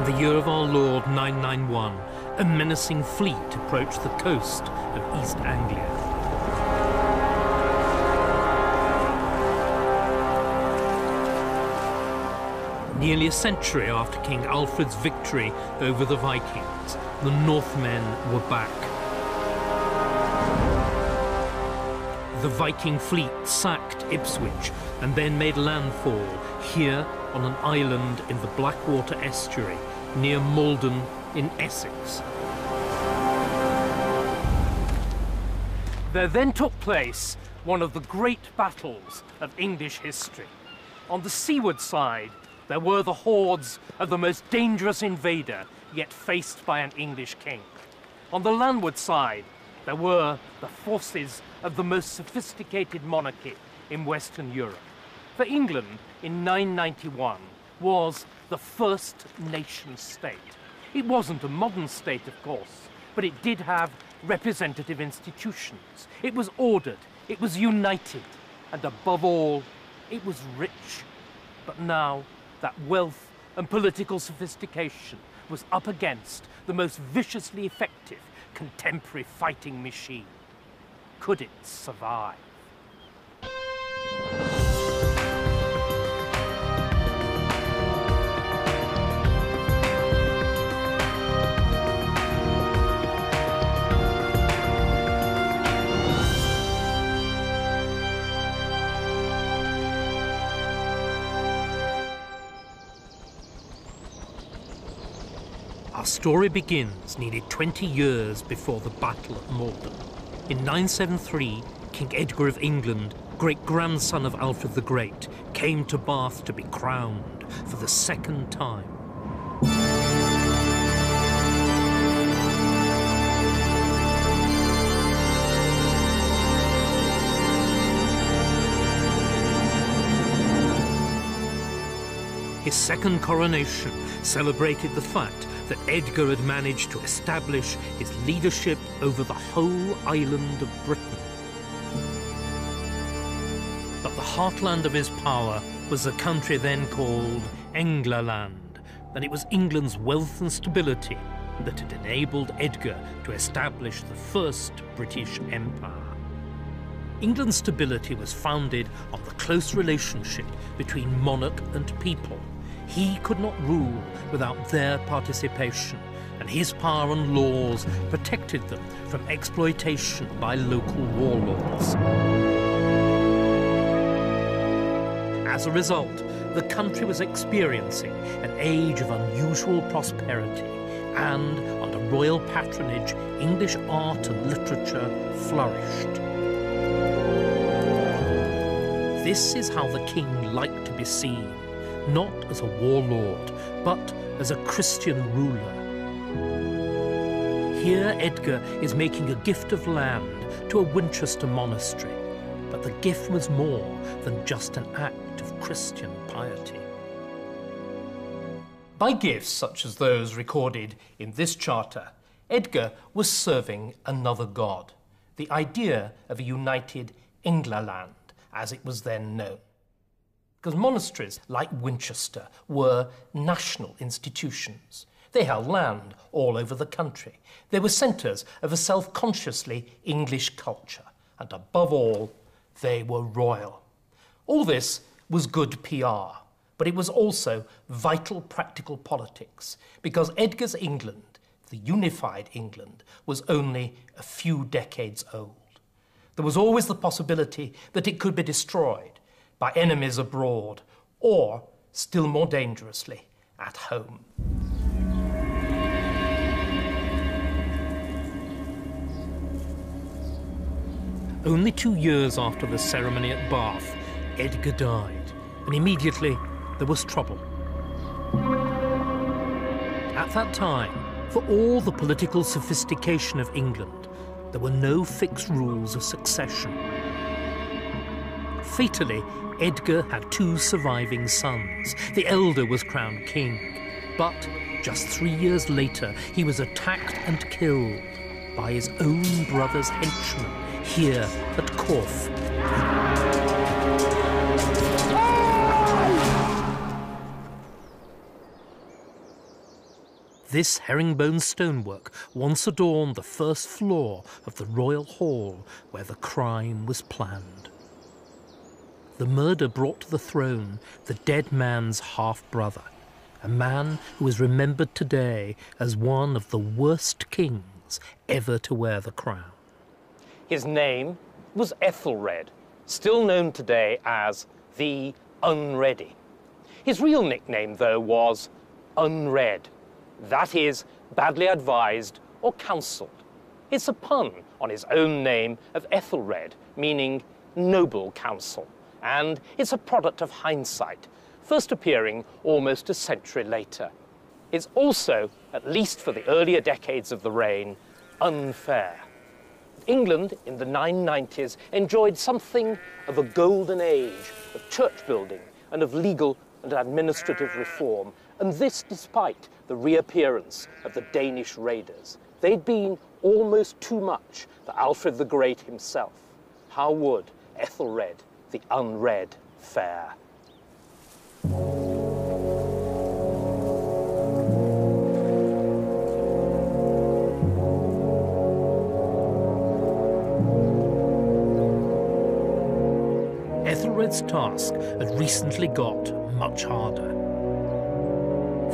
In the year of our Lord 991, a menacing fleet approached the coast of East Anglia. Nearly a century after King Alfred's victory over the Vikings, the Northmen were back. The Viking fleet sacked Ipswich and then made landfall here on an island in the Blackwater estuary near Malden in Essex. There then took place one of the great battles of English history. On the seaward side, there were the hordes of the most dangerous invader yet faced by an English king. On the landward side, there were the forces of the most sophisticated monarchy in Western Europe. For England in 991 was the first nation state. It wasn't a modern state, of course, but it did have representative institutions. It was ordered, it was united, and above all, it was rich. But now, that wealth and political sophistication was up against the most viciously effective contemporary fighting machine. Could it survive? Our story begins nearly 20 years before the Battle of Malden. In 973, King Edgar of England, great-grandson of Alfred the Great, came to Bath to be crowned for the second time. His second coronation celebrated the fact that Edgar had managed to establish his leadership over the whole island of Britain. But the heartland of his power was a country then called Ængla, and it was England's wealth and stability that had enabled Edgar to establish the first British Empire. England's stability was founded on the close relationship between monarch and people. He could not rule without their participation, and his power and laws protected them from exploitation by local warlords. As a result, the country was experiencing an age of unusual prosperity, and under royal patronage, English art and literature flourished. This is how the king liked to be seen, not as a warlord, but as a Christian ruler. Here Edgar is making a gift of land to a Winchester monastery, but the gift was more than just an act of Christian piety. By gifts such as those recorded in this charter, Edgar was serving another god, the idea of a united Ængla, as it was then known. Because monasteries, like Winchester, were national institutions. They held land all over the country. They were centres of a self-consciously English culture, and above all, they were royal. All this was good PR, but it was also vital practical politics, because Edgar's England, the unified England, was only a few decades old. There was always the possibility that it could be destroyed by enemies abroad, or, still more dangerously, at home. Only 2 years after the ceremony at Bath, Edgar died, and immediately there was trouble. At that time, for all the political sophistication of England, there were no fixed rules of succession. Fatally, Edgar had 2 surviving sons. The elder was crowned king, but just 3 years later, he was attacked and killed by his own brother's henchmen here at Corfe. This herringbone stonework once adorned the first floor of the royal hall where the crime was planned. The murder brought to the throne the dead man's half-brother, a man who is remembered today as one of the worst kings ever to wear the crown. His name was Aethelred, still known today as the Unready. His real nickname, though, was Unread. That is, badly advised or counselled. It's a pun on his own name of Aethelred, meaning noble counsel, and it's a product of hindsight, first appearing almost a century later. It's also, at least for the earlier decades of the reign, unfair. England in the 990s enjoyed something of a golden age of church building and of legal and administrative reform, and this despite the reappearance of the Danish raiders. They'd been almost too much for Alfred the Great himself. How would Aethelred the Unread fare? Aethelred's task had recently got much harder.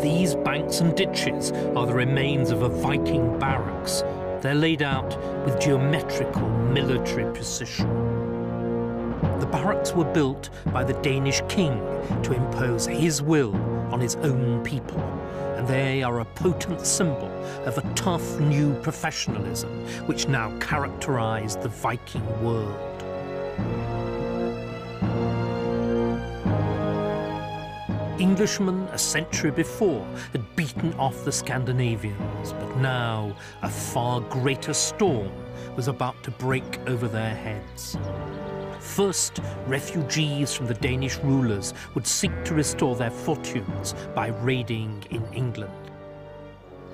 These banks and ditches are the remains of a Viking barracks. They're laid out with geometrical military precision. The barracks were built by the Danish king to impose his will on his own people, and they are a potent symbol of a tough new professionalism which now characterized the Viking world. Englishmen a century before had beaten off the Scandinavians, but now a far greater storm was about to break over their heads. First, refugees from the Danish rulers would seek to restore their fortunes by raiding in England.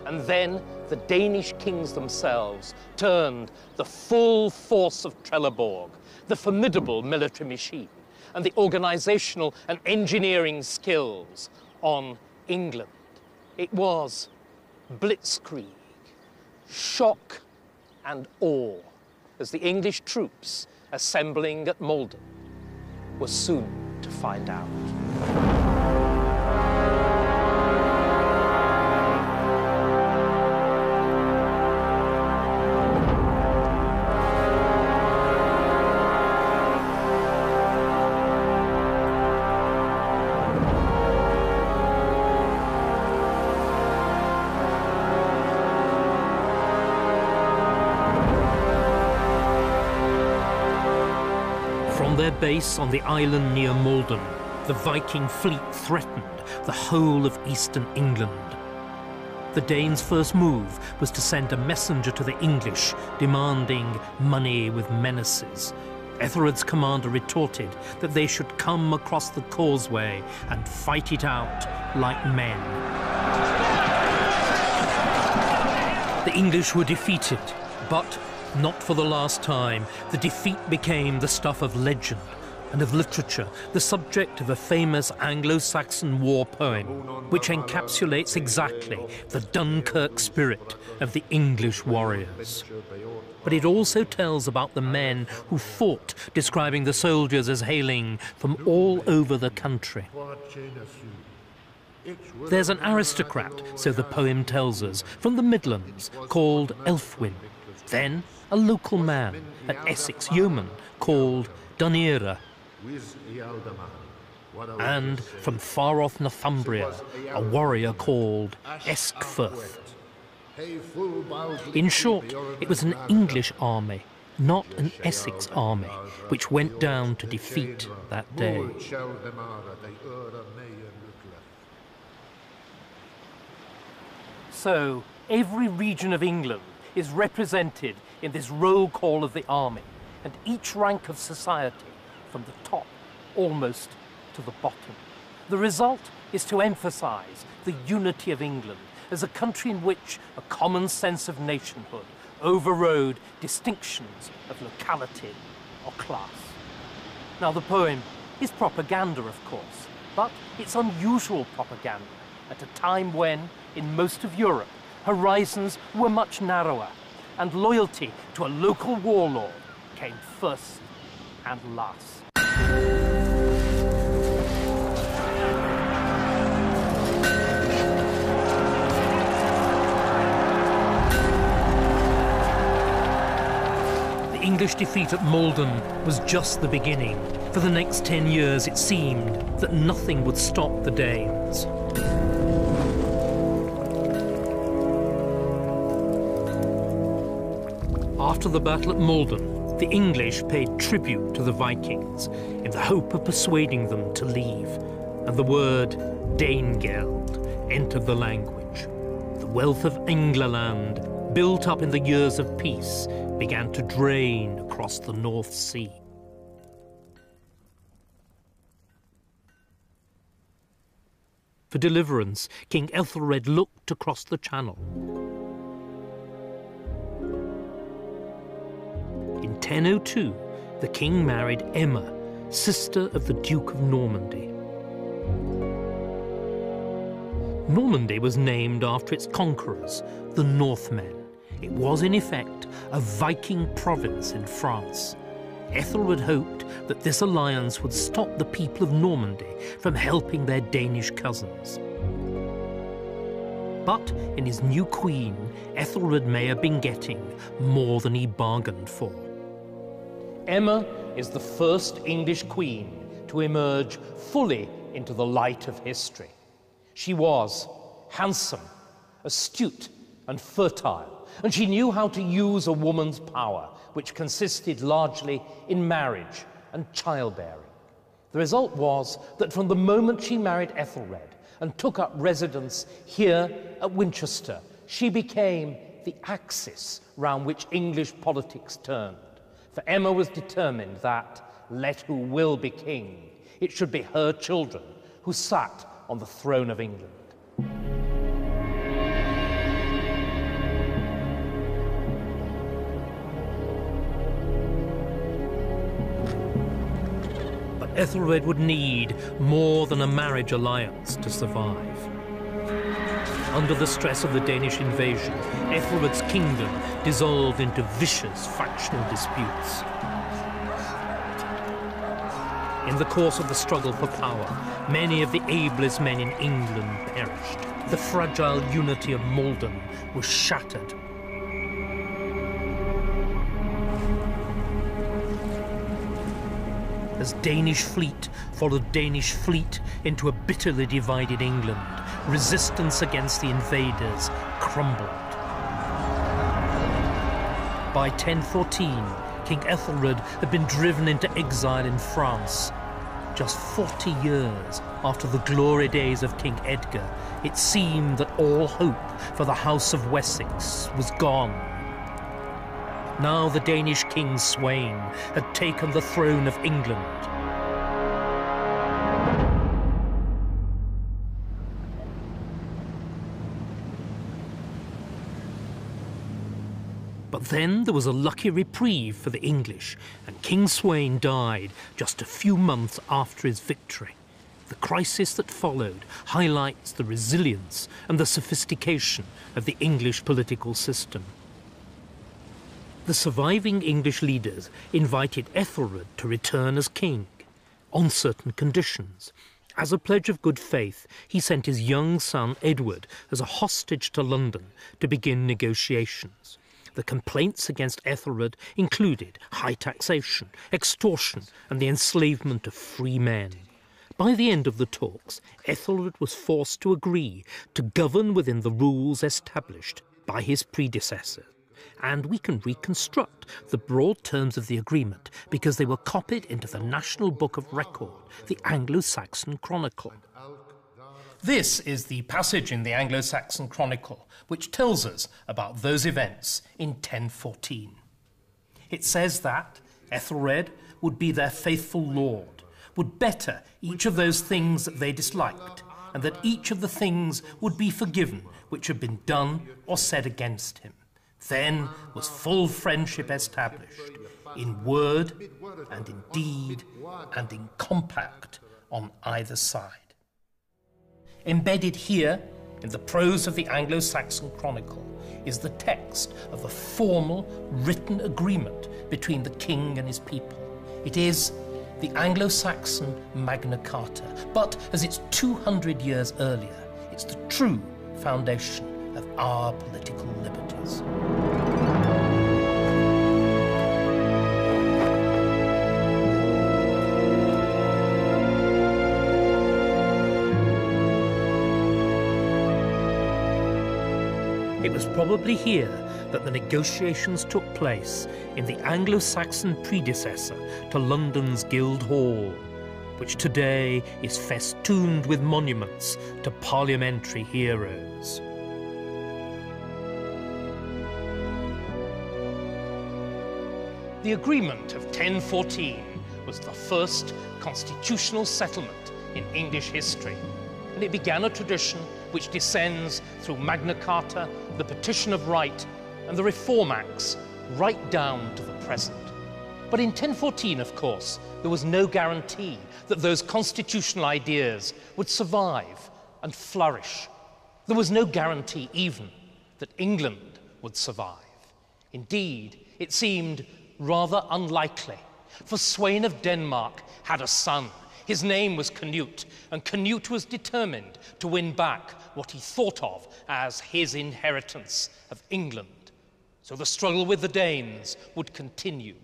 And then the Danish kings themselves turned the full force of Trelleborg, the formidable military machine, and the organizational and engineering skills on England. It was blitzkrieg, shock and awe, as the English troops assembling at Malden were soon to find out. Their base on the island near Malden, the Viking fleet threatened the whole of eastern England. The Danes' first move was to send a messenger to the English demanding money with menaces. Aethelred's commander retorted that they should come across the causeway and fight it out like men. The English were defeated, but not for the last time. The defeat became the stuff of legend and of literature, the subject of a famous Anglo-Saxon war poem, which encapsulates exactly the Dunkirk spirit of the English warriors. But it also tells about the men who fought, describing the soldiers as hailing from all over the country. There's an aristocrat, so the poem tells us, from the Midlands, called Elfwin. Then a local man, an Essex yeoman called Dunera, and from far off Northumbria, a warrior called Eskfirth. In short, it was an English army, not an Essex army, which went down to defeat that day. So, every region of England is represented in this roll call of the army, and each rank of society, from the top almost to the bottom. The result is to emphasize the unity of England as a country in which a common sense of nationhood overrode distinctions of locality or class. Now, the poem is propaganda, of course, but it's unusual propaganda at a time when, in most of Europe, horizons were much narrower, and loyalty to a local warlord came first and last. The English defeat at Maldon was just the beginning. For the next 10 years, it seemed that nothing would stop the Danes. After the battle at Maldon, the English paid tribute to the Vikings in the hope of persuading them to leave, and the word Danegeld entered the language. The wealth of Ængla land, built up in the years of peace, began to drain across the North Sea. For deliverance, King Aethelred looked across the Channel. In 1002, the king married Emma, sister of the Duke of Normandy. Normandy was named after its conquerors, the Northmen. It was, in effect, a Viking province in France. Aethelred hoped that this alliance would stop the people of Normandy from helping their Danish cousins. But in his new queen, Aethelred may have been getting more than he bargained for. Emma is the first English queen to emerge fully into the light of history. She was handsome, astute, and fertile, and she knew how to use a woman's power, which consisted largely in marriage and childbearing. The result was that from the moment she married Aethelred and took up residence here at Winchester, she became the axis round which English politics turned. For Emma was determined that, let who will be king, it should be her children who sat on the throne of England. But Aethelred would need more than a marriage alliance to survive. Under the stress of the Danish invasion, Aethelred's kingdom dissolved into vicious factional disputes. In the course of the struggle for power, many of the ablest men in England perished. The fragile unity of Maldon was shattered. As Danish fleet followed Danish fleet into a bitterly divided England, resistance against the invaders crumbled. By 1014, King Aethelred had been driven into exile in France. Just 40 years after the glory days of King Edgar, it seemed that all hope for the House of Wessex was gone. Now the Danish king Sweyn had taken the throne of England. But then there was a lucky reprieve for the English, and King Sweyn died just a few months after his victory. The crisis that followed highlights the resilience and the sophistication of the English political system. The surviving English leaders invited Aethelred to return as king, on certain conditions. As a pledge of good faith, he sent his young son Edward as a hostage to London to begin negotiations. The complaints against Aethelred included high taxation, extortion, and the enslavement of free men. By the end of the talks, Aethelred was forced to agree to govern within the rules established by his predecessor. And we can reconstruct the broad terms of the agreement because they were copied into the National Book of Record, the Anglo-Saxon Chronicle. This is the passage in the Anglo-Saxon Chronicle which tells us about those events in 1014. It says that Aethelred would be their faithful lord, would better each of those things that they disliked, and that each of the things would be forgiven which had been done or said against him. Then was full friendship established, in word and in deed and in compact on either side. Embedded here in the prose of the Anglo-Saxon Chronicle, is the text of a formal written agreement between the king and his people. It is the Anglo-Saxon Magna Carta, but as it's 200 years earlier, it's the true foundation of our political liberties. It was probably here that the negotiations took place in the Anglo-Saxon predecessor to London's Guildhall, which today is festooned with monuments to parliamentary heroes. The agreement of 1014 was the first constitutional settlement in English history, and it began a tradition which descends through Magna Carta, the Petition of Right, and the Reform Acts, right down to the present. But in 1014, of course, there was no guarantee that those constitutional ideas would survive and flourish. There was no guarantee even that England would survive. Indeed, it seemed rather unlikely, for Sweyn of Denmark had a son. His name was Cnut, and Cnut was determined to win back what he thought of as his inheritance of England. So the struggle with the Danes would continue.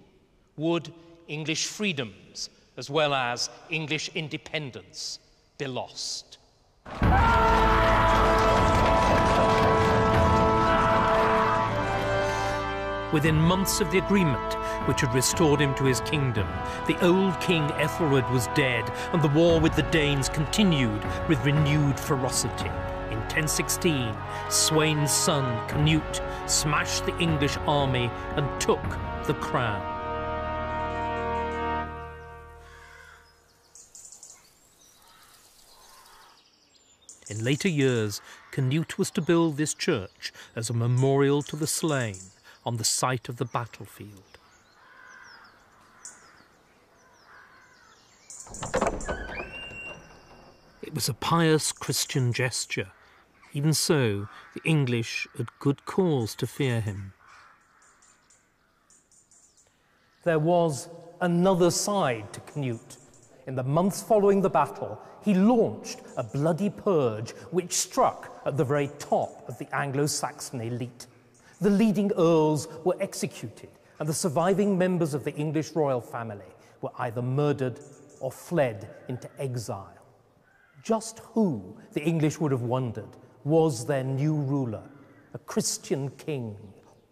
Would English freedoms, as well as English independence, be lost? Within months of the agreement, which had restored him to his kingdom, the old king Aethelred was dead, and the war with the Danes continued with renewed ferocity. In 1016, Sweyn's son, Cnut, smashed the English army and took the crown. In later years, Cnut was to build this church as a memorial to the slain on the site of the battlefield. It was a pious Christian gesture. Even so, the English had good cause to fear him. There was another side to Cnut. In the months following the battle, he launched a bloody purge which struck at the very top of the Anglo-Saxon elite. The leading earls were executed, and the surviving members of the English royal family were either murdered or fled into exile. Just who, the English would have wondered, was their new ruler, a Christian king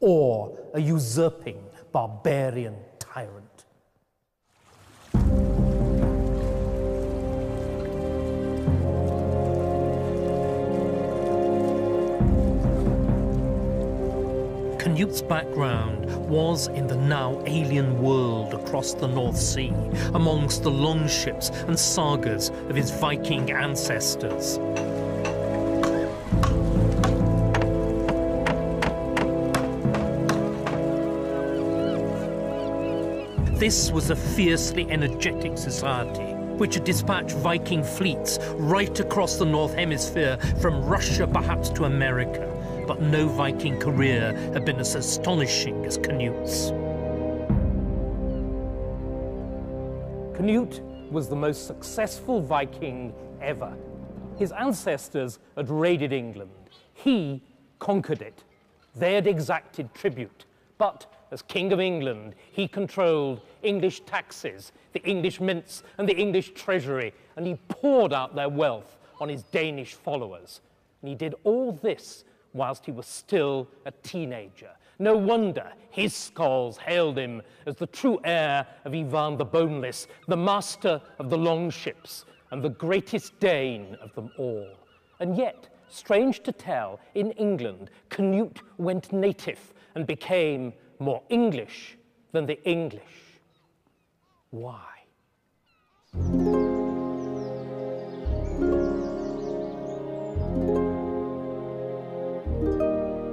or a usurping barbarian tyrant? Cnut's background was in the now alien world across the North Sea, amongst the longships and sagas of his Viking ancestors. This was a fiercely energetic society, which had dispatched Viking fleets right across the North Hemisphere, from Russia perhaps to America. But no Viking career had been as astonishing as Cnut's. Cnut was the most successful Viking ever. His ancestors had raided England. He conquered it. They had exacted tribute. But as King of England, he controlled English taxes, the English mints, and the English treasury, and he poured out their wealth on his Danish followers. And he did all this whilst he was still a teenager. No wonder his skalds hailed him as the true heir of Ivan the Boneless, the master of the longships, and the greatest Dane of them all. And yet, strange to tell, in England, Cnut went native and became more English than the English. Why?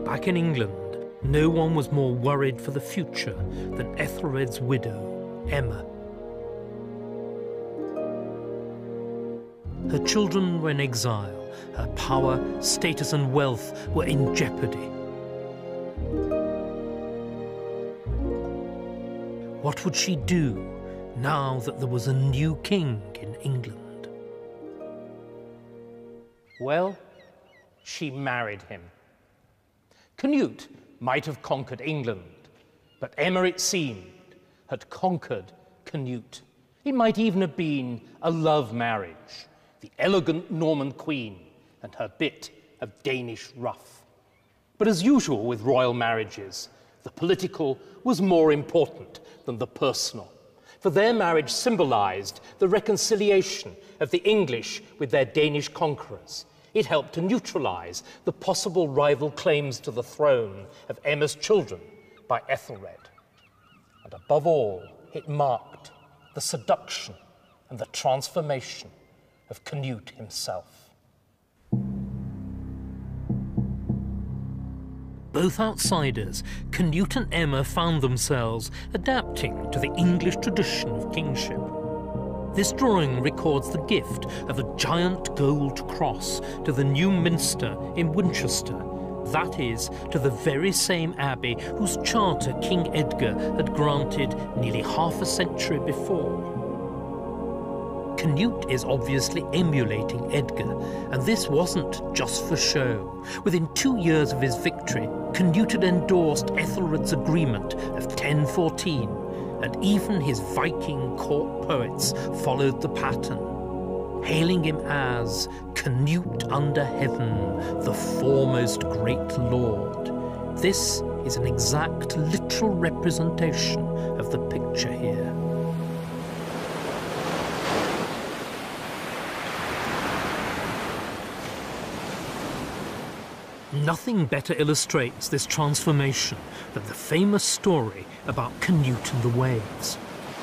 Back in England, no one was more worried for the future than Aethelred's widow, Emma. Her children were in exile. Her power, status and wealth were in jeopardy. What would she do now that there was a new king in England? Well, she married him. Cnut might have conquered England, but Emma, it seemed, had conquered Cnut. It might even have been a love marriage, the elegant Norman queen and her bit of Danish ruff. But as usual with royal marriages, the political was more important than the personal, for their marriage symbolized the reconciliation of the English with their Danish conquerors. It helped to neutralize the possible rival claims to the throne of Emma's children by Aethelred. And above all, it marked the seduction and the transformation of Cnut himself. Both outsiders, Cnut and Emma, found themselves adapting to the English tradition of kingship. This drawing records the gift of a giant gold cross to the new minster in Winchester, that is, to the very same abbey whose charter King Edgar had granted nearly half a century before. Cnut is obviously emulating Edgar, and this wasn't just for show. Within 2 years of his victory, Cnut had endorsed Aethelred's agreement of 1014, and even his Viking court poets followed the pattern, hailing him as Cnut under heaven, the foremost great lord. This is an exact literal representation of the picture here. Nothing better illustrates this transformation than the famous story about Cnut and the waves.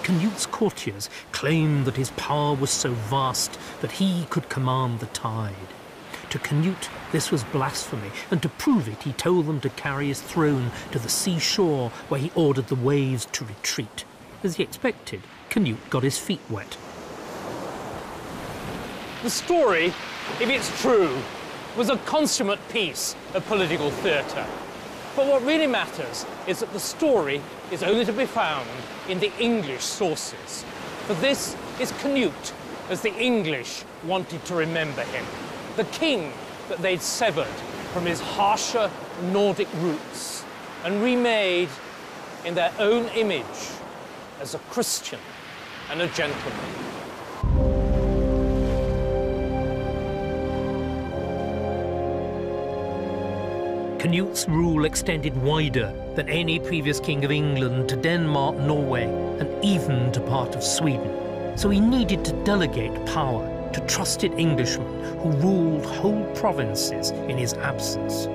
Cnut's courtiers claimed that his power was so vast that he could command the tide. To Cnut, this was blasphemy, and to prove it, he told them to carry his throne to the seashore, where he ordered the waves to retreat. As he expected, Cnut got his feet wet. The story, if it's true, was a consummate piece of political theatre. But what really matters is that the story is only to be found in the English sources. For this is Cnut as the English wanted to remember him, the king that they'd severed from his harsher Nordic roots and remade in their own image as a Christian and a gentleman. Cnut's rule extended wider than any previous king of England to Denmark, Norway, and even to part of Sweden. So he needed to delegate power to trusted Englishmen who ruled whole provinces in his absence.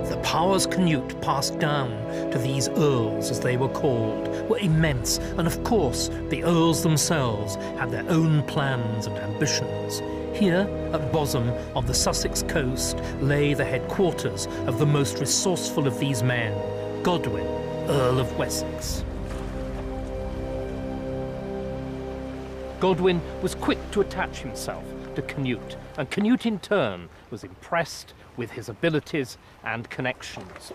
The powers Cnut passed down to these earls, as they were called, were immense, and of course the earls themselves had their own plans and ambitions. Here, at Bosham, on the Sussex coast, lay the headquarters of the most resourceful of these men, Godwin, Earl of Wessex. Godwin was quick to attach himself to Cnut, and Cnut in turn was impressed with his abilities and connections.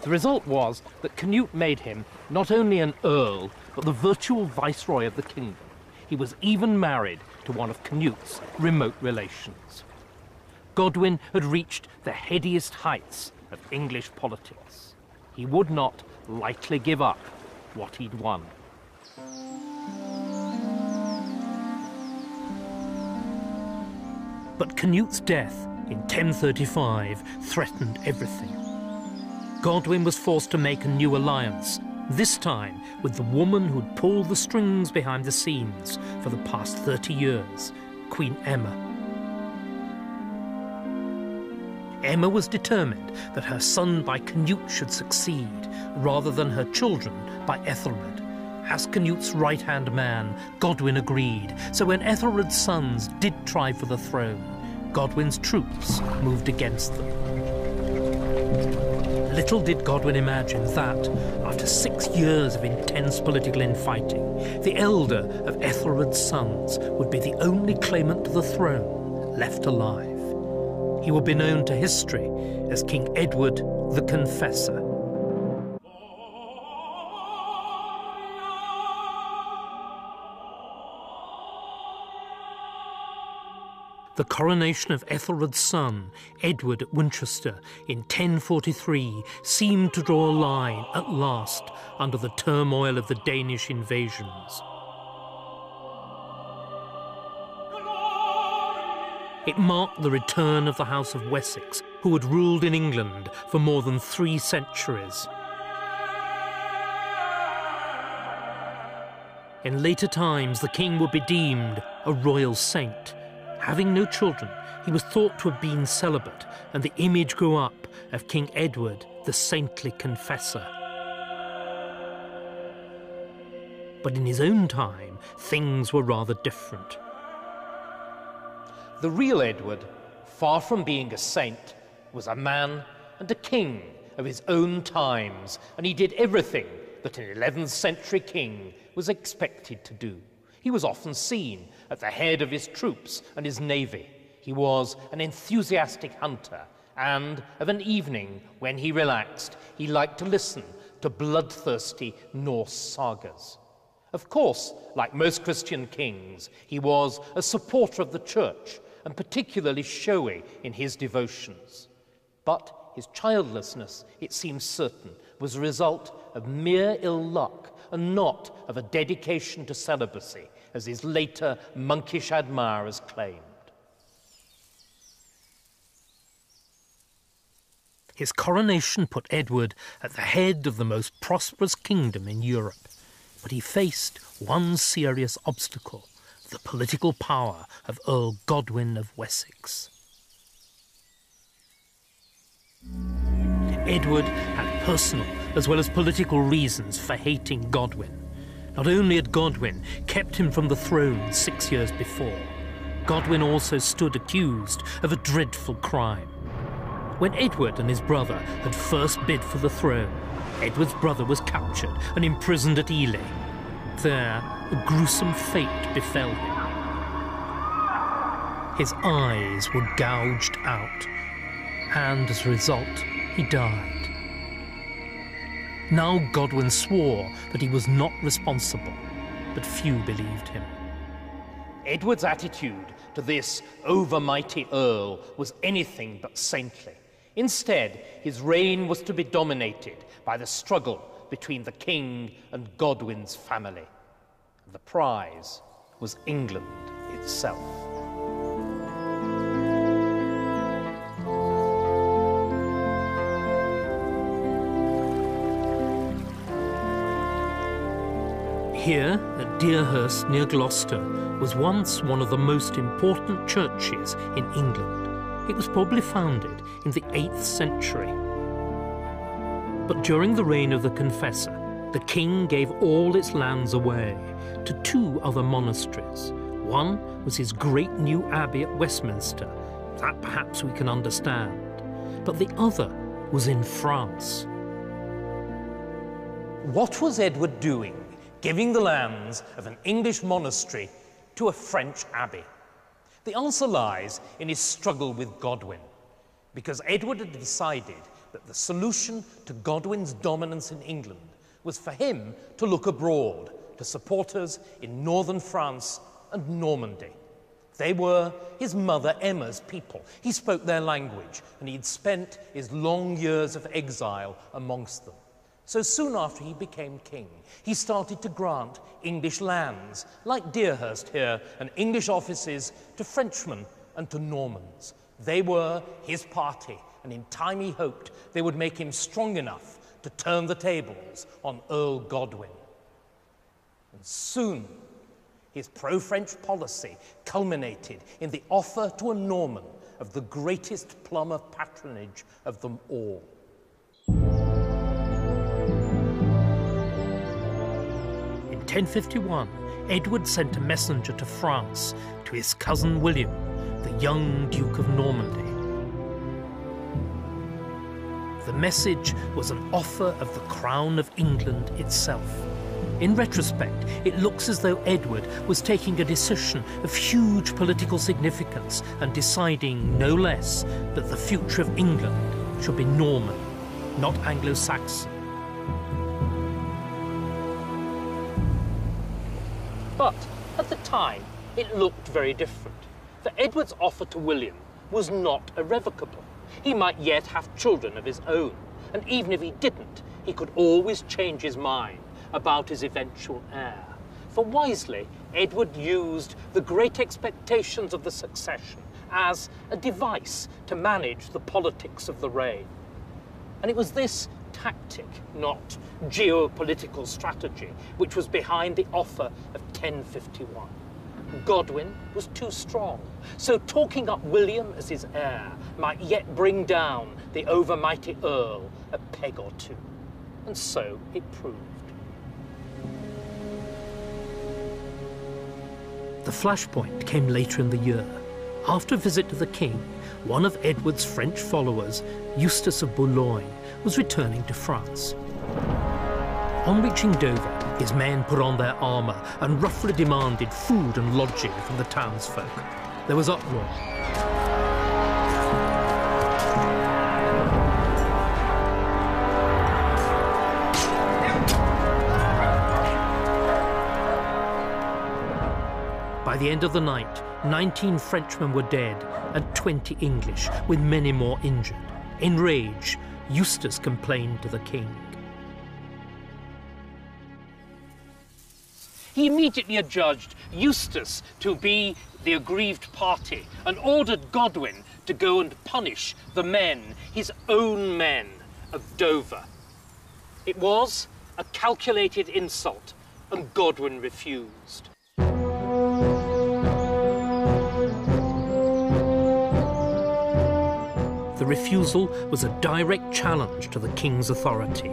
The result was that Cnut made him not only an earl, but the virtual viceroy of the kingdom. He was even married to one of Cnut's remote relations. Godwin had reached the headiest heights of English politics. He would not lightly give up what he'd won. But Cnut's death in 1035 threatened everything. Godwin was forced to make a new alliance, this time with the woman who'd pulled the strings behind the scenes for the past 30 years, Queen Emma. Emma was determined that her son by Cnut should succeed, rather than her children by Aethelred. As Cnut's right-hand man, Godwin agreed, so when Aethelred's sons did try for the throne, Godwin's troops moved against them. Little did Godwin imagine that, after 6 years of intense political infighting, the elder of Aethelred's sons would be the only claimant to the throne left alive. He would be known to history as King Edward the Confessor. The coronation of Aethelred's son, Edward at Winchester, in 1043 seemed to draw a line at last under the turmoil of the Danish invasions. It marked the return of the House of Wessex, who had ruled in England for more than 3 centuries. In later times, the king would be deemed a royal saint. Having no children, he was thought to have been celibate, and the image grew up of King Edward, the saintly confessor. But in his own time, things were rather different. The real Edward, far from being a saint, was a man and a king of his own times, and he did everything that an 11th century king was expected to do. He was often seen at the head of his troops and his navy. He was an enthusiastic hunter, and of an evening when he relaxed, he liked to listen to bloodthirsty Norse sagas. Of course, like most Christian kings, he was a supporter of the church and particularly showy in his devotions. But his childlessness, it seems certain, was a result of mere ill luck and not of a dedication to celibacy, as his later monkish admirers claimed. His coronation put Edward at the head of the most prosperous kingdom in Europe, but he faced one serious obstacle: the political power of Earl Godwin of Wessex. Edward had personal as well as political reasons for hating Godwin. Not only had Godwin kept him from the throne 6 years before, Godwin also stood accused of a dreadful crime. When Edward and his brother had first bid for the throne, Edward's brother was captured and imprisoned at Ely. There, a gruesome fate befell him. His eyes were gouged out, and as a result, he died. Now Godwin swore that he was not responsible, but few believed him. Edward's attitude to this overmighty earl was anything but saintly. Instead, his reign was to be dominated by the struggle between the king and Godwin's family. The prize was England itself. Here, at Deerhurst near Gloucester, was once one of the most important churches in England. It was probably founded in the 8th century. But during the reign of the Confessor, the king gave all its lands away to 2 other monasteries. One was his great new abbey at Westminster. That perhaps we can understand. But the other was in France. What was Edward doing, giving the lands of an English monastery to a French abbey? The answer lies in his struggle with Godwin, because Edward had decided that the solution to Godwin's dominance in England was for him to look abroad to supporters in northern France and Normandy. They were his mother Emma's people. He spoke their language, and he'd spent his long years of exile amongst them. So soon after he became king, he started to grant English lands, like Deerhurst here, and English offices to Frenchmen and to Normans. They were his party, and in time he hoped they would make him strong enough to turn the tables on Earl Godwin. And soon, his pro-French policy culminated in the offer to a Norman of the greatest plum of patronage of them all. In 1051, Edward sent a messenger to France to his cousin William, the young Duke of Normandy. The message was an offer of the crown of England itself. In retrospect, it looks as though Edward was taking a decision of huge political significance and deciding, no less, that the future of England should be Norman, not Anglo-Saxon. But at the time, it looked very different. For Edward's offer to William was not irrevocable. He might yet have children of his own, and even if he didn't, he could always change his mind about his eventual heir. For wisely, Edward used the great expectations of the succession as a device to manage the politics of the reign. And it was this tactic, not geopolitical strategy, which was behind the offer of 1051. Godwin was too strong, so talking up William as his heir might yet bring down the overmighty Earl a peg or two. And so it proved. The flashpoint came later in the year. After a visit to the king, one of Edward's French followers, Eustace of Boulogne, was returning to France. On reaching Dover, his men put on their armour and roughly demanded food and lodging from the townsfolk. There was uproar. By the end of the night, 19 Frenchmen were dead and 20 English, with many more injured. Enraged, Eustace complained to the king. He immediately adjudged Eustace to be the aggrieved party and ordered Godwin to go and punish the men, his own men, of Dover. It was a calculated insult, and Godwin refused. The refusal was a direct challenge to the king's authority.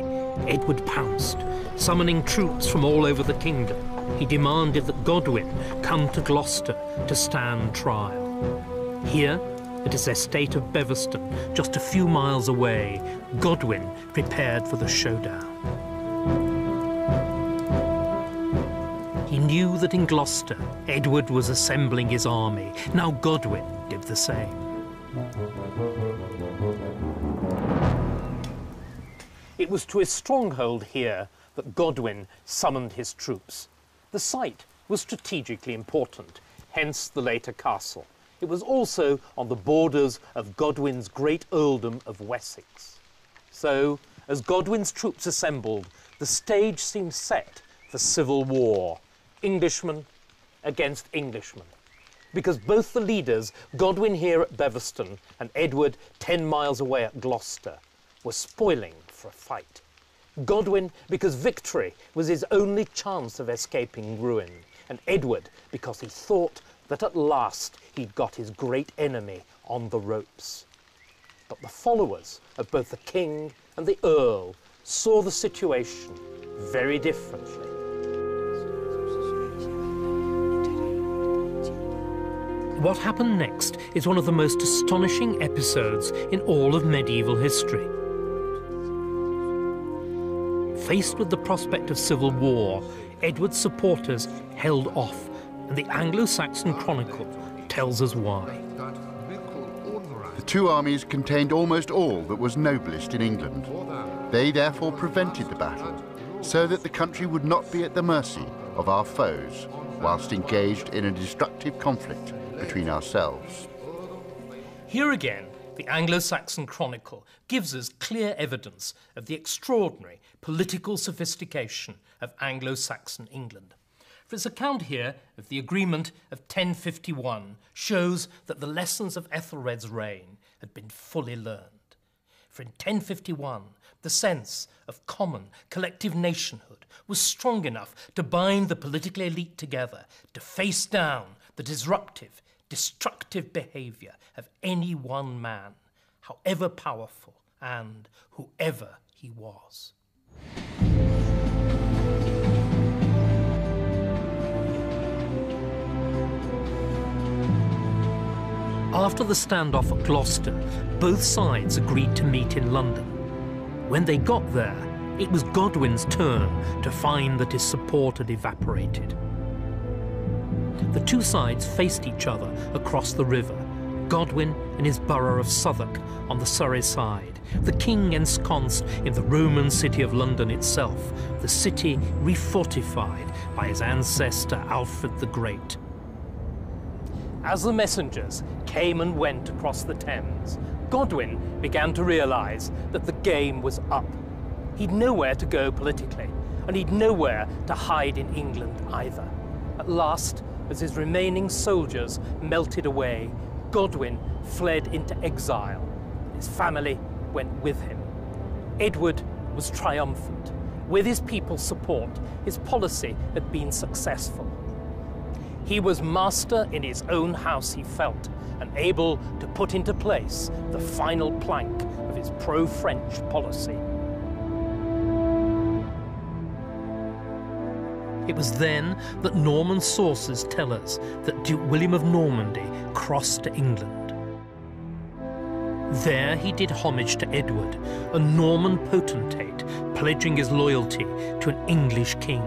Edward pounced, summoning troops from all over the kingdom. He demanded that Godwin come to Gloucester to stand trial. Here, at his estate of Beverston, just a few miles away, Godwin prepared for the showdown. He knew that in Gloucester, Edward was assembling his army. Now Godwin did the same. It was to his stronghold here that Godwin summoned his troops. The site was strategically important, hence the later castle. It was also on the borders of Godwin's great earldom of Wessex. So, as Godwin's troops assembled, the stage seemed set for civil war, Englishmen against Englishmen. Because both the leaders, Godwin here at Beverston and Edward 10 miles away at Gloucester, were spoiling for a fight. Godwin because victory was his only chance of escaping ruin, and Edward because he thought that at last he'd got his great enemy on the ropes. But the followers of both the king and the earl saw the situation very differently. What happened next is one of the most astonishing episodes in all of medieval history. Faced with the prospect of civil war, Edward's supporters held off, and the Anglo-Saxon Chronicle tells us why. The two armies contained almost all that was noblest in England. They therefore prevented the battle, so that the country would not be at the mercy of our foes, whilst engaged in a destructive conflict between ourselves. Here again, the Anglo-Saxon Chronicle gives us clear evidence of the extraordinary political sophistication of Anglo-Saxon England. For its account here of the agreement of 1051 shows that the lessons of Aethelred's reign had been fully learned. For in 1051, the sense of common, collective nationhood was strong enough to bind the political elite together to face down the disruptive, destructive behaviour of any one man, however powerful and whoever he was. After the standoff at Gloucester, both sides agreed to meet in London. When they got there, it was Godwin's turn to find that his support had evaporated. The two sides faced each other across the river, Godwin in his borough of Southwark on the Surrey side, the king ensconced in the Roman city of London itself, the city refortified by his ancestor Alfred the Great. As the messengers came and went across the Thames, Godwin began to realise that the game was up. He'd nowhere to go politically, and he'd nowhere to hide in England either. At last, as his remaining soldiers melted away, Godwin fled into exile. His family went with him. Edward was triumphant. With his people's support, his policy had been successful. He was master in his own house, he felt, and able to put into place the final plank of his pro-French policy. It was then that Norman sources tell us that Duke William of Normandy crossed to England. There he did homage to Edward, a Norman potentate pledging his loyalty to an English king.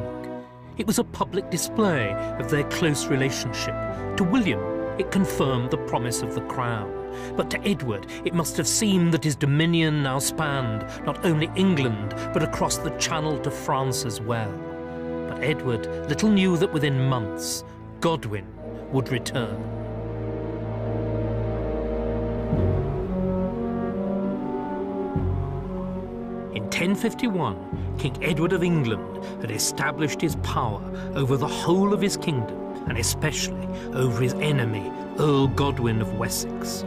It was a public display of their close relationship. To William, it confirmed the promise of the crown. But to Edward, it must have seemed that his dominion now spanned not only England, but across the Channel to France as well. But Edward little knew that within months, Godwin would return. In 1051, King Edward of England had established his power over the whole of his kingdom, and especially over his enemy, Earl Godwin of Wessex.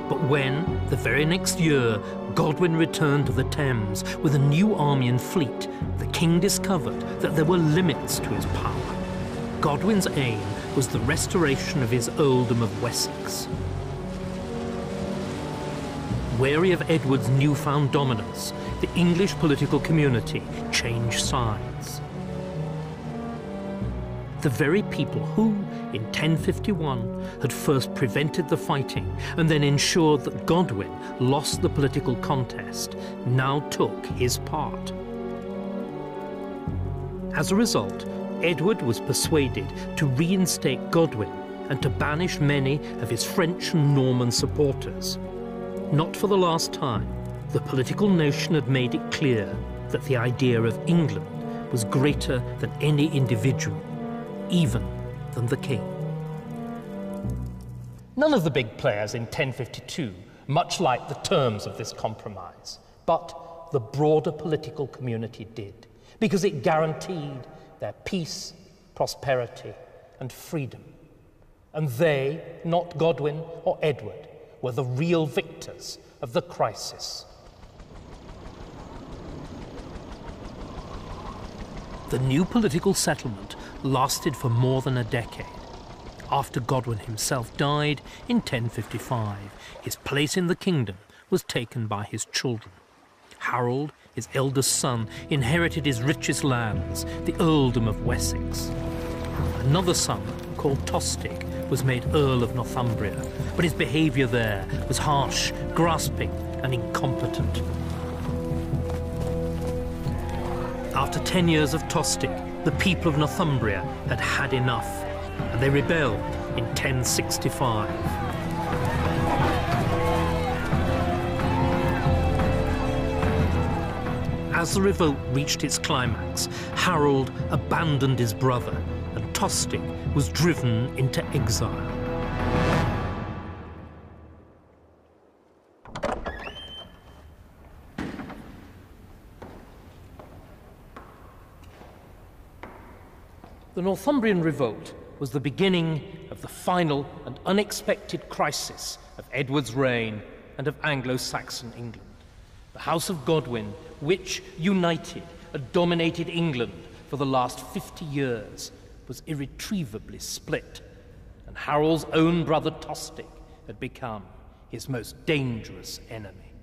But when, the very next year, Godwin returned to the Thames with a new army and fleet, the king discovered that there were limits to his power. Godwin's aim was the restoration of his earldom of Wessex. Wary of Edward's newfound dominance, the English political community changed sides. The very people who, in 1051, had first prevented the fighting and then ensured that Godwin lost the political contest, now took his part. As a result, Edward was persuaded to reinstate Godwin and to banish many of his French and Norman supporters. Not for the last time, the political notion had made it clear that the idea of England was greater than any individual, even than the king. None of the big players in 1052 much liked the terms of this compromise, but the broader political community did, because it guaranteed their peace, prosperity, and freedom. And they, not Godwin or Edward, were the real victors of the crisis. The new political settlement lasted for more than a decade. After Godwin himself died in 1055, his place in the kingdom was taken by his children. Harold, his eldest son, inherited his richest lands, the earldom of Wessex. Another son, called Tostig, was made Earl of Northumbria, but his behaviour there was harsh, grasping, and incompetent. After 10 years of Tostig, the people of Northumbria had had enough, and they rebelled in 1065. As the revolt reached its climax, Harold abandoned his brother, and Tostig was driven into exile. The Northumbrian Revolt was the beginning of the final and unexpected crisis of Edward's reign and of Anglo-Saxon England. The House of Godwin, which, united, had dominated England for the last 50 years, was irretrievably split, and Harold's own brother Tostig had become his most dangerous enemy.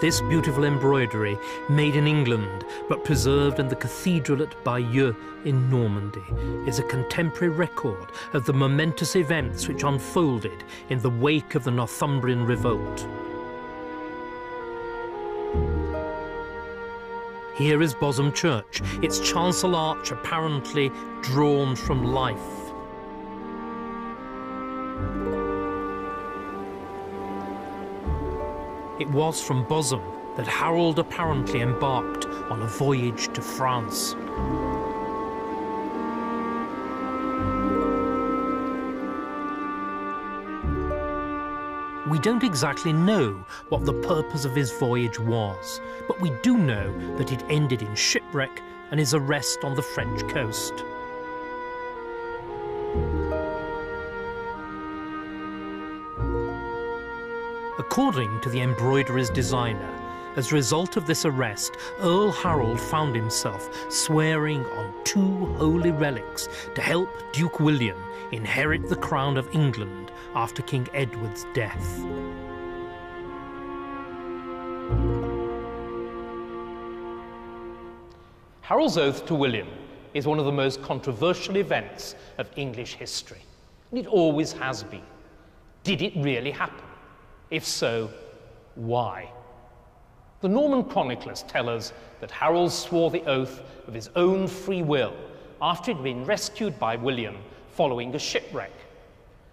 This beautiful embroidery, made in England but preserved in the cathedral at Bayeux in Normandy, is a contemporary record of the momentous events which unfolded in the wake of the Northumbrian revolt. Here is Bosham Church, its chancel arch apparently drawn from life. It was from Bosham that Harold apparently embarked on a voyage to France. We don't exactly know what the purpose of his voyage was, but we do know that it ended in shipwreck and his arrest on the French coast. According to the embroidery's designer, as a result of this arrest, Earl Harold found himself swearing on 2 holy relics to help Duke William inherit the crown of England after King Edward's death. Harold's oath to William is one of the most controversial events of English history, and it always has been. Did it really happen? If so, why? The Norman chroniclers tell us that Harold swore the oath of his own free will after he'd been rescued by William following a shipwreck.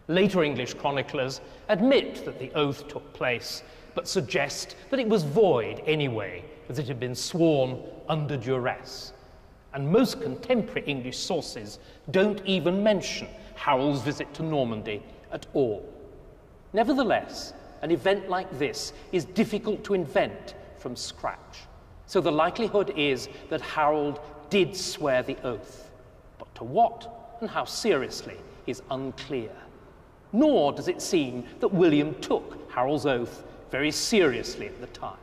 Later English chroniclers admit that the oath took place, but suggest that it was void anyway, as it had been sworn under duress. And most contemporary English sources don't even mention Harold's visit to Normandy at all. Nevertheless, an event like this is difficult to invent from scratch. So the likelihood is that Harold did swear the oath. But to what and how seriously is unclear. Nor does it seem that William took Harold's oath very seriously at the time.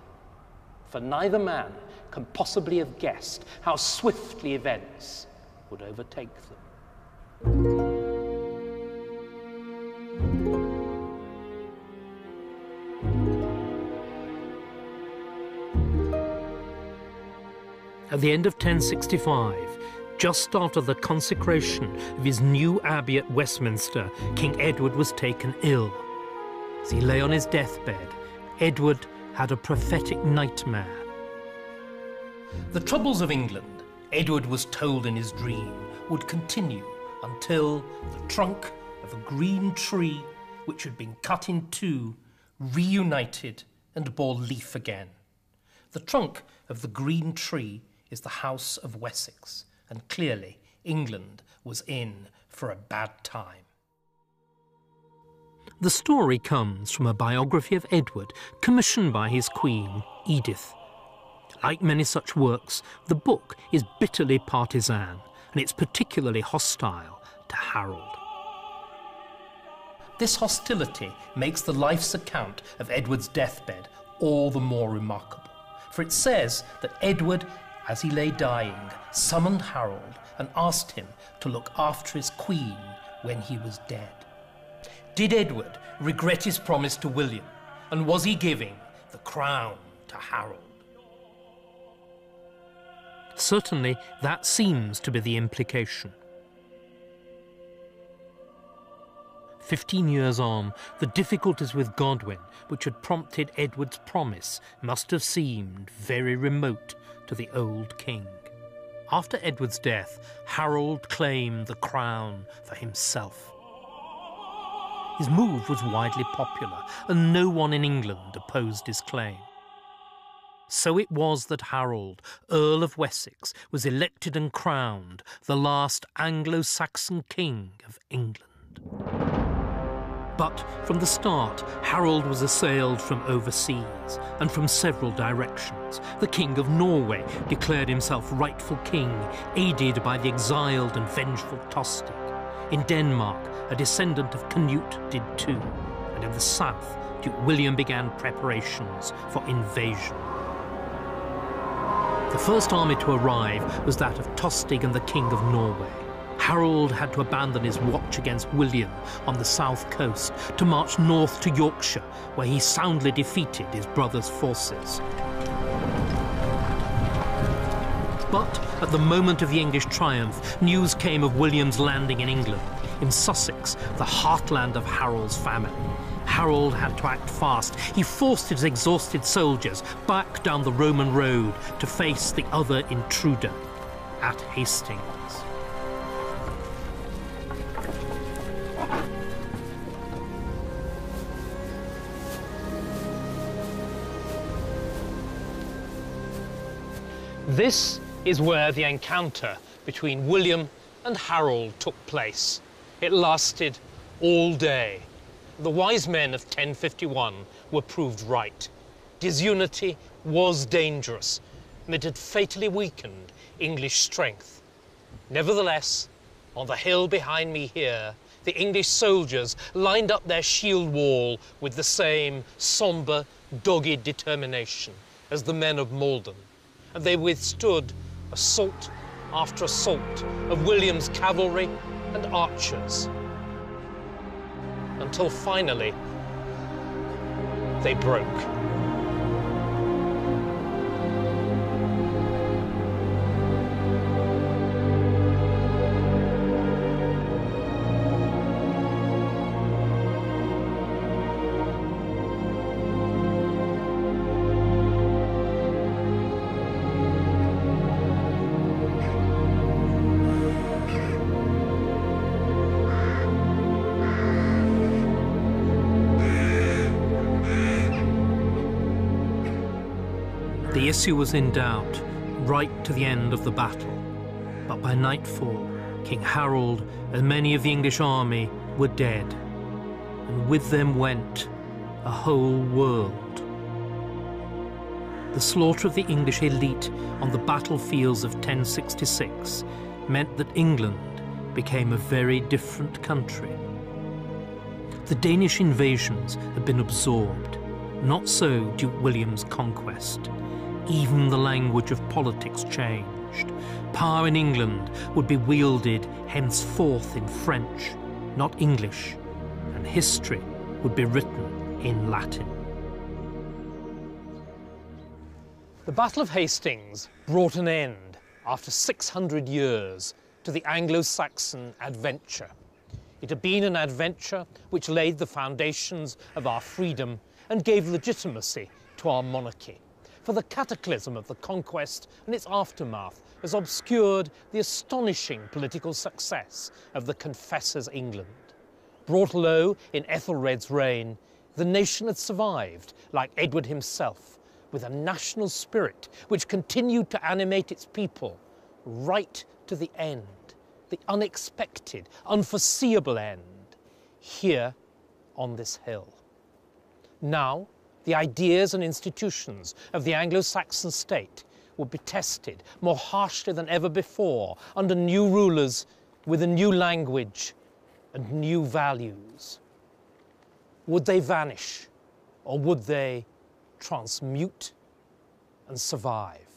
For neither man can possibly have guessed how swiftly events would overtake them. At the end of 1065, just after the consecration of his new abbey at Westminster, King Edward was taken ill. As he lay on his deathbed, Edward had a prophetic nightmare. The troubles of England, Edward was told in his dream, would continue until the trunk of a green tree, which had been cut in two, reunited and bore leaf again. The trunk of the green tree is the House of Wessex, and clearly England was in for a bad time. The story comes from a biography of Edward commissioned by his queen, Edith. Like many such works, the book is bitterly partisan, and it's particularly hostile to Harold. This hostility makes the life's account of Edward's deathbed all the more remarkable, for it says that Edward, as he lay dying, summoned Harold and asked him to look after his queen when he was dead. Did Edward regret his promise to William, and was he giving the crown to Harold? Certainly, that seems to be the implication. 15 years on, the difficulties with Godwin, which had prompted Edward's promise, must have seemed very remote to the old king. After Edward's death, Harold claimed the crown for himself. His move was widely popular, and no one in England opposed his claim. So it was that Harold, Earl of Wessex, was elected and crowned the last Anglo-Saxon king of England. But from the start, Harold was assailed from overseas and from several directions. The King of Norway declared himself rightful king, aided by the exiled and vengeful Tostig. In Denmark, a descendant of Cnut did too, and in the south, Duke William began preparations for invasion. The first army to arrive was that of Tostig and the King of Norway. Harold had to abandon his watch against William on the south coast to march north to Yorkshire, where he soundly defeated his brother's forces. But at the moment of the English triumph, news came of William's landing in England, in Sussex, the heartland of Harold's family. Harold had to act fast. He forced his exhausted soldiers back down the Roman road to face the other intruder at Hastings. This is where the encounter between William and Harold took place. It lasted all day. The wise men of 1051 were proved right. Disunity was dangerous, and it had fatally weakened English strength. Nevertheless, on the hill behind me here, the English soldiers lined up their shield wall with the same sombre, dogged determination as the men of Malden, and they withstood assault after assault of William's cavalry and archers, until finally they broke. The issue was in doubt right to the end of the battle, but by nightfall, King Harold and many of the English army were dead, and with them went a whole world. The slaughter of the English elite on the battlefields of 1066 meant that England became a very different country. The Danish invasions had been absorbed, not so Duke William's conquest. Even the language of politics changed. Power in England would be wielded henceforth in French, not English, and history would be written in Latin. The Battle of Hastings brought an end, after 600 years, to the Anglo-Saxon adventure. It had been an adventure which laid the foundations of our freedom and gave legitimacy to our monarchy. For the cataclysm of the conquest and its aftermath has obscured the astonishing political success of the Confessor's England. Brought low in Aethelred's reign, the nation had survived, like Edward himself, with a national spirit which continued to animate its people right to the end, the unexpected, unforeseeable end, here on this hill. Now, the ideas and institutions of the Anglo-Saxon state would be tested more harshly than ever before under new rulers with a new language and new values. Would they vanish, or would they transmute and survive?